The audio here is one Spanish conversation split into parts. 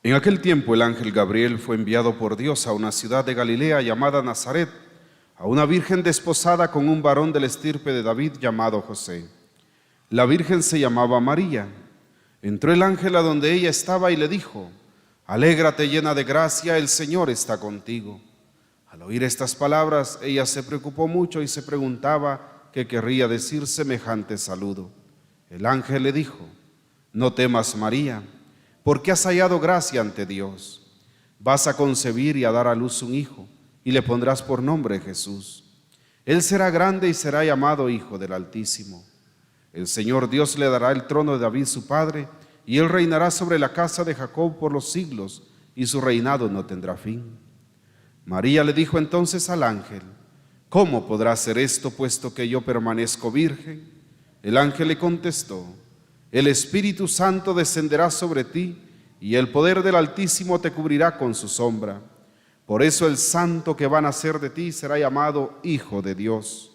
En aquel tiempo el ángel Gabriel fue enviado por Dios a una ciudad de Galilea llamada Nazaret, a una virgen desposada con un varón de la estirpe de David llamado José. La virgen se llamaba María. Entró el ángel a donde ella estaba y le dijo: «Alégrate, llena de gracia, el Señor está contigo». Al oír estas palabras, ella se preocupó mucho y se preguntaba qué querría decir semejante saludo. El ángel le dijo: «No temas, María, porque has hallado gracia ante Dios. Vas a concebir y a dar a luz un hijo, y le pondrás por nombre Jesús. Él será grande y será llamado Hijo del Altísimo. El Señor Dios le dará el trono de David su padre, y él reinará sobre la casa de Jacob por los siglos, y su reinado no tendrá fin». María le dijo entonces al ángel: «¿Cómo podrá ser esto, puesto que yo permanezco virgen?» El ángel le contestó: «El Espíritu Santo descenderá sobre ti, y el poder del Altísimo te cubrirá con su sombra. Por eso el santo que va a nacer de ti será llamado Hijo de Dios.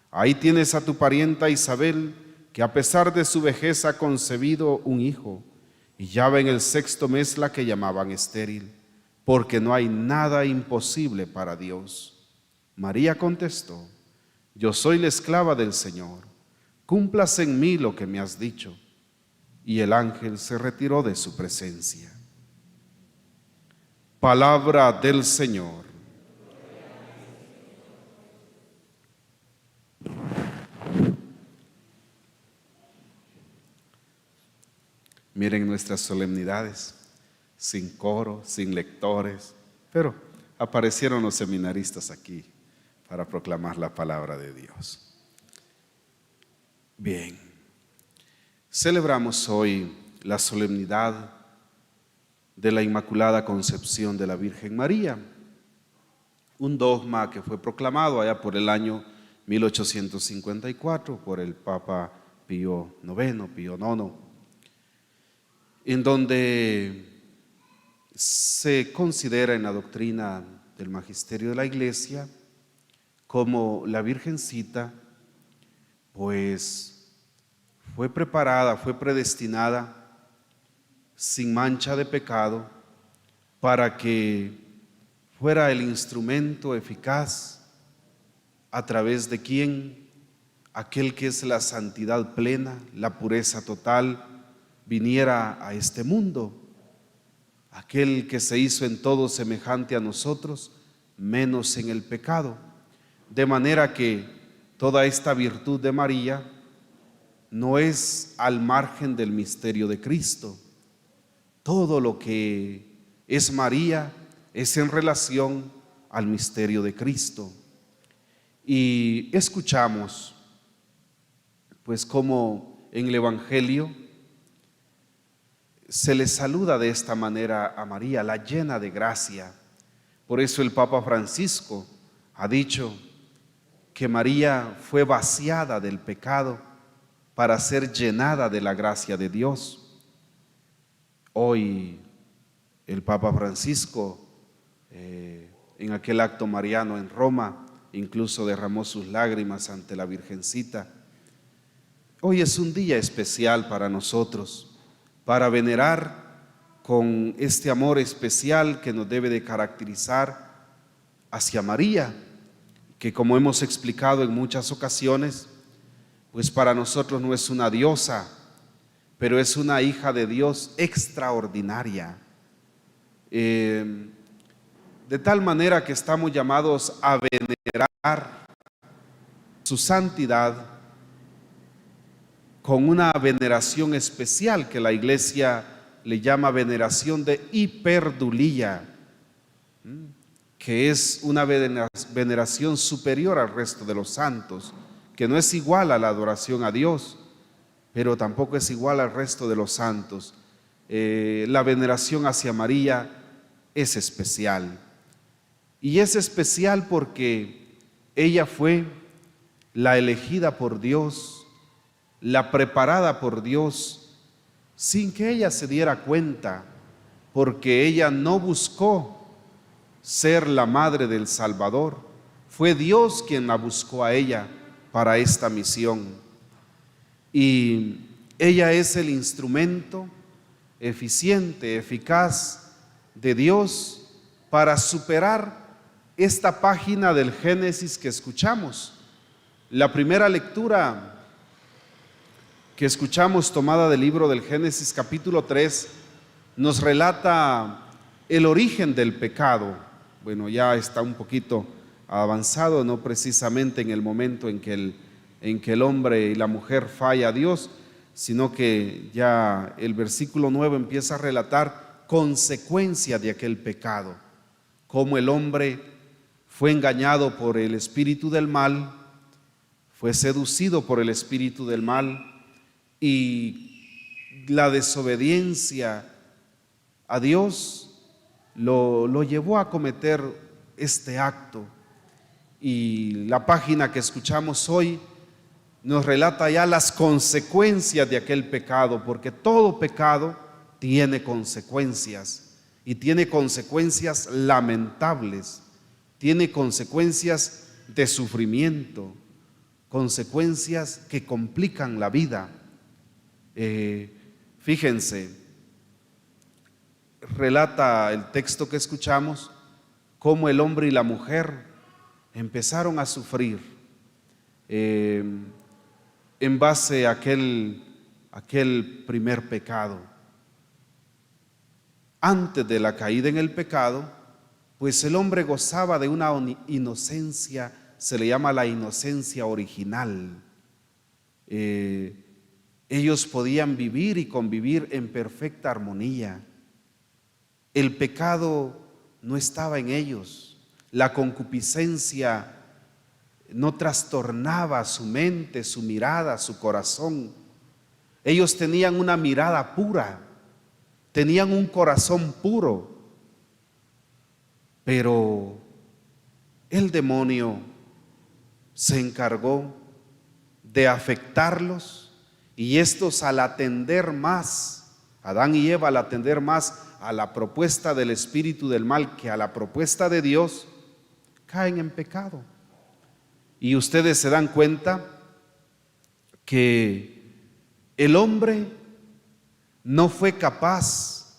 Ahí tienes a tu parienta Isabel, que a pesar de su vejez ha concebido un hijo, y ya va en el 6º mes la que llamaban estéril, porque no hay nada imposible para Dios». María contestó: «Yo soy la esclava del Señor, cúmplase en mí lo que me has dicho». Y el ángel se retiró de su presencia. Palabra del Señor. Miren nuestras solemnidades, sin coro, sin lectores, pero aparecieron los seminaristas aquí para proclamar la palabra de Dios. Bien, celebramos hoy la solemnidad de la Inmaculada Concepción de la Virgen María, un dogma que fue proclamado allá por el año 1854 por el Papa Pío IX, en donde se considera en la doctrina del magisterio de la Iglesia como la Virgencita pues fue preparada, fue predestinada sin mancha de pecado para que fuera el instrumento eficaz a través de quien aquel que es la santidad plena, la pureza total, viniera a este mundo, aquel que se hizo en todo semejante a nosotros, menos en el pecado, de manera que toda esta virtud de María no es al margen del misterio de Cristo. Todo lo que es María es en relación al misterio de Cristo. Y escuchamos, pues, como en el Evangelio se le saluda de esta manera a María, la llena de gracia. Por eso el Papa Francisco ha dicho que María fue vaciada del pecado para ser llenada de la gracia de Dios. Hoy el Papa Francisco, en aquel acto mariano en Roma, incluso derramó sus lágrimas ante la Virgencita. Hoy es un día especial para nosotros, para venerar con este amor especial que nos debe de caracterizar hacia María, que, como hemos explicado en muchas ocasiones, pues para nosotros no es una diosa, pero es una hija de Dios extraordinaria, de tal manera que estamos llamados a venerar su santidad con una veneración especial que la Iglesia le llama veneración de hiperdulía, que es una veneración superior al resto de los santos, que no es igual a la adoración a Dios, pero tampoco es igual al resto de los santos. La veneración hacia María es especial. Y es especial porque ella fue la elegida por Dios, la preparada por Dios, sin que ella se diera cuenta, porque ella no buscó ser la madre del Salvador. Fue Dios quien la buscó a ella para esta misión. Y ella es el instrumento eficiente, eficaz de Dios para superar esta página del Génesis que escuchamos. La primera lectura que escuchamos, tomada del libro del Génesis capítulo 3, nos relata el origen del pecado. Bueno, ya está un poquito avanzado, no precisamente en el momento en que el hombre y la mujer falla a Dios, sino que ya el versículo 9 empieza a relatar consecuencia de aquel pecado, cómo el hombre fue engañado por el espíritu del mal, fue seducido por el espíritu del mal, y la desobediencia a Dios lo llevó a cometer este acto. Y la página que escuchamos hoy nos relata ya las consecuencias de aquel pecado, porque todo pecado tiene consecuencias, y tiene consecuencias lamentables, tiene consecuencias de sufrimiento, consecuencias que complican la vida. Fíjense, relata el texto que escuchamos cómo el hombre y la mujer empezaron a sufrir en base a aquel primer pecado. Antes de la caída en el pecado, pues el hombre gozaba de una inocencia, se le llama la inocencia original. Ellos podían vivir y convivir en perfecta armonía. El pecado no estaba en ellos. La concupiscencia no trastornaba su mente, su mirada, su corazón. Ellos tenían una mirada pura, tenían un corazón puro. Pero el demonio se encargó de afectarlos, y estos, al atender más, Adán y Eva, al atender más a la propuesta del espíritu del mal que a la propuesta de Dios, caen en pecado. Y ustedes se dan cuenta que el hombre no fue capaz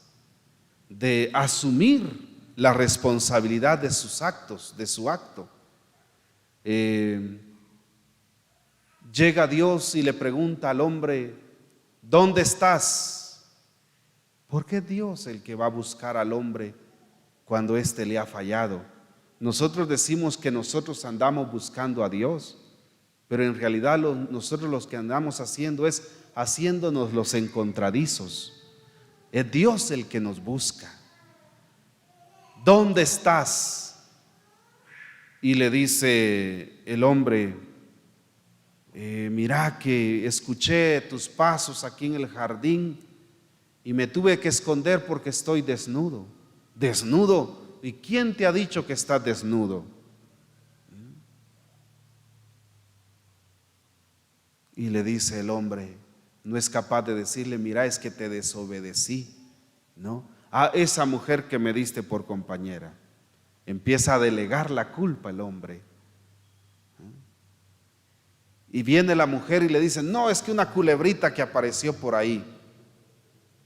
de asumir la responsabilidad de sus actos, de su acto. Llega Dios y le pregunta al hombre: ¿dónde estás? Porque es Dios el que va a buscar al hombre cuando éste le ha fallado. Nosotros decimos que nosotros andamos buscando a Dios, pero en realidad nosotros los que andamos haciendo es haciéndonos los encontradizos. Es Dios el que nos busca. ¿Dónde estás? Y le dice el hombre: mira que escuché tus pasos aquí en el jardín y me tuve que esconder porque estoy desnudo. ¿Desnudo? ¿Y quién te ha dicho que estás desnudo? Y le dice el hombre, no es capaz de decirle: mira, es que te desobedecí, ¿no? A esa mujer que me diste por compañera. Empieza a delegar la culpa el hombre. Y viene la mujer y le dice: no, es que una culebrita que apareció por ahí.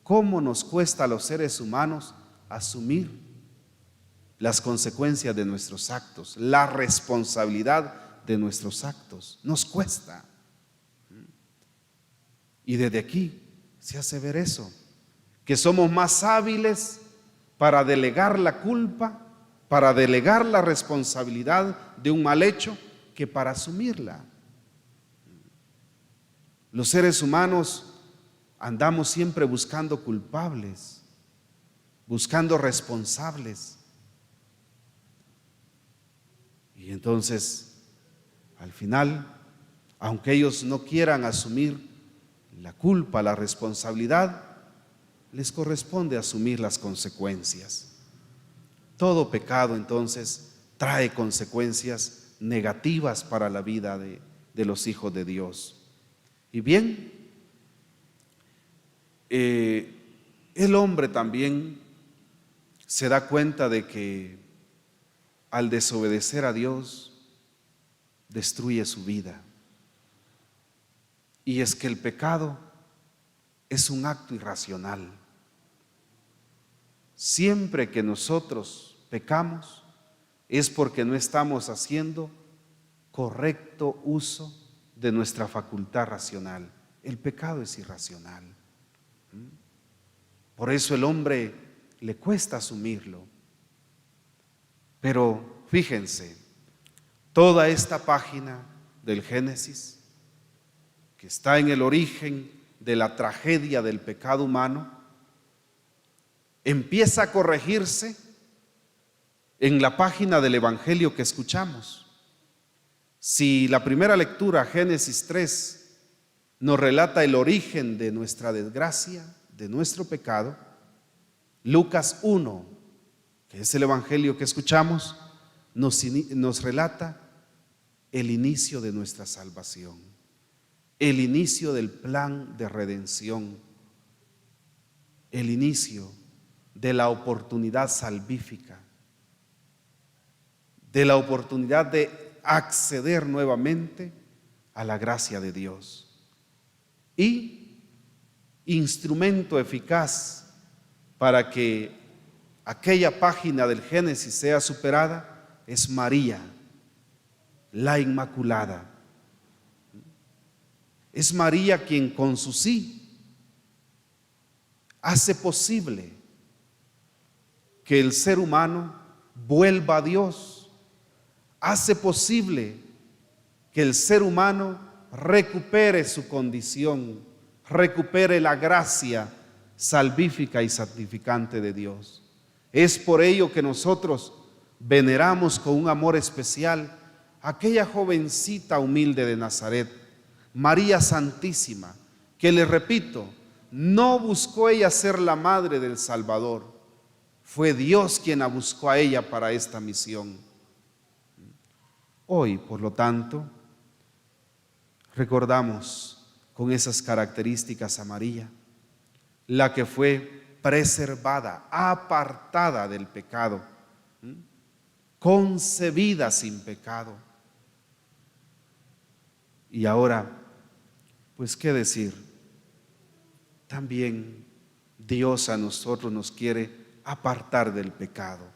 ¿Cómo nos cuesta a los seres humanos asumir las consecuencias de nuestros actos, la responsabilidad de nuestros actos? Nos cuesta. Y desde aquí se hace ver eso, que somos más hábiles para delegar la culpa, para delegar la responsabilidad de un mal hecho, que para asumirla. Los seres humanos andamos siempre buscando culpables, buscando responsables. Y entonces, al final, aunque ellos no quieran asumir la culpa, la responsabilidad, les corresponde asumir las consecuencias. Todo pecado, entonces, trae consecuencias negativas para la vida de los hijos de Dios. Y bien, el hombre también se da cuenta de que al desobedecer a Dios destruye su vida. Y es que el pecado es un acto irracional. siempre que nosotros pecamos es porque no estamos haciendo correcto uso de nuestra facultad racional. El pecado es irracional. Por eso el hombre le cuesta asumirlo. Pero fíjense, toda esta página del Génesis, que está en el origen de la tragedia del pecado humano, empieza a corregirse en la página del Evangelio que escuchamos. Si la primera lectura, Génesis 3, nos relata el origen de nuestra desgracia, de nuestro pecado, Lucas 1, que es el Evangelio que escuchamos, nos relata el inicio de nuestra salvación, el inicio del plan de redención, el inicio de la oportunidad salvífica, de la oportunidad de acceder nuevamente a la gracia de Dios. Y instrumento eficaz para que aquella página del Génesis sea superada es María, la Inmaculada. Es María quien con su sí hace posible que el ser humano vuelva a Dios, hace posible que el ser humano recupere su condición, recupere la gracia salvífica y santificante de Dios. Es por ello que nosotros veneramos con un amor especial a aquella jovencita humilde de Nazaret, María Santísima, que les repito, no buscó ella ser la madre del Salvador, fue Dios quien la buscó a ella para esta misión. Hoy, por lo tanto, recordamos con esas características a María, la que fue preservada, apartada del pecado, concebida sin pecado. Y ahora, pues qué decir, también Dios a nosotros nos quiere apartar del pecado.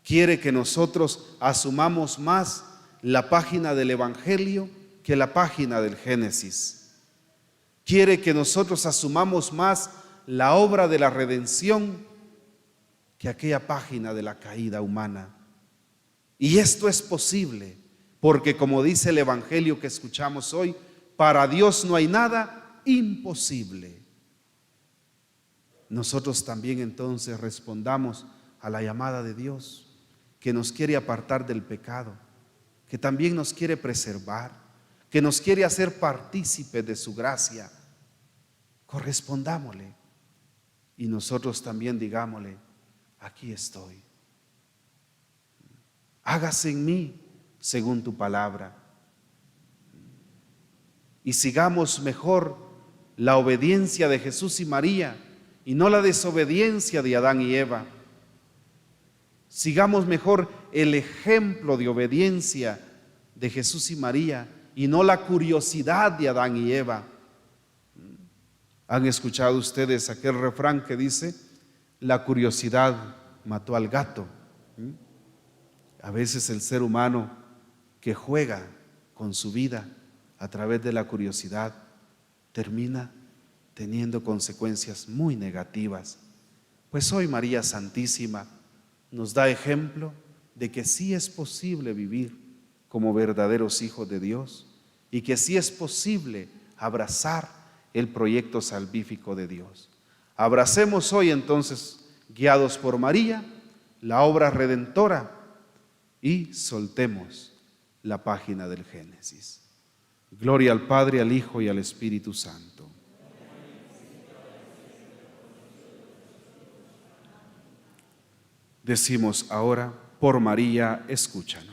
Quiere que nosotros asumamos más la página del Evangelio que la página del Génesis. Quiere que nosotros asumamos más la obra de la redención que aquella página de la caída humana. Y esto es posible porque, como dice el Evangelio que escuchamos hoy, para Dios no hay nada imposible. Nosotros también entonces respondamos a la llamada de Dios, que nos quiere apartar del pecado, que también nos quiere preservar, que nos quiere hacer partícipes de su gracia. Correspondámosle y nosotros también digámosle: aquí estoy, hágase en mí según tu palabra. Y sigamos mejor la obediencia de Jesús y María y no la desobediencia de Adán y Eva. Sigamos mejor el ejemplo de obediencia de Jesús y María y no la curiosidad de Adán y Eva. ¿Han escuchado ustedes aquel refrán que dice: la curiosidad mató al gato? A veces el ser humano que juega con su vida a través de la curiosidad termina teniendo consecuencias muy negativas. Pues hoy María Santísima nos da ejemplo de que sí es posible vivir como verdaderos hijos de Dios y que sí es posible abrazar el proyecto salvífico de Dios. Abracemos hoy entonces, guiados por María, la obra redentora y soltemos la página del Génesis. Gloria al Padre, al Hijo y al Espíritu Santo. Decimos ahora: por María, escúchanos.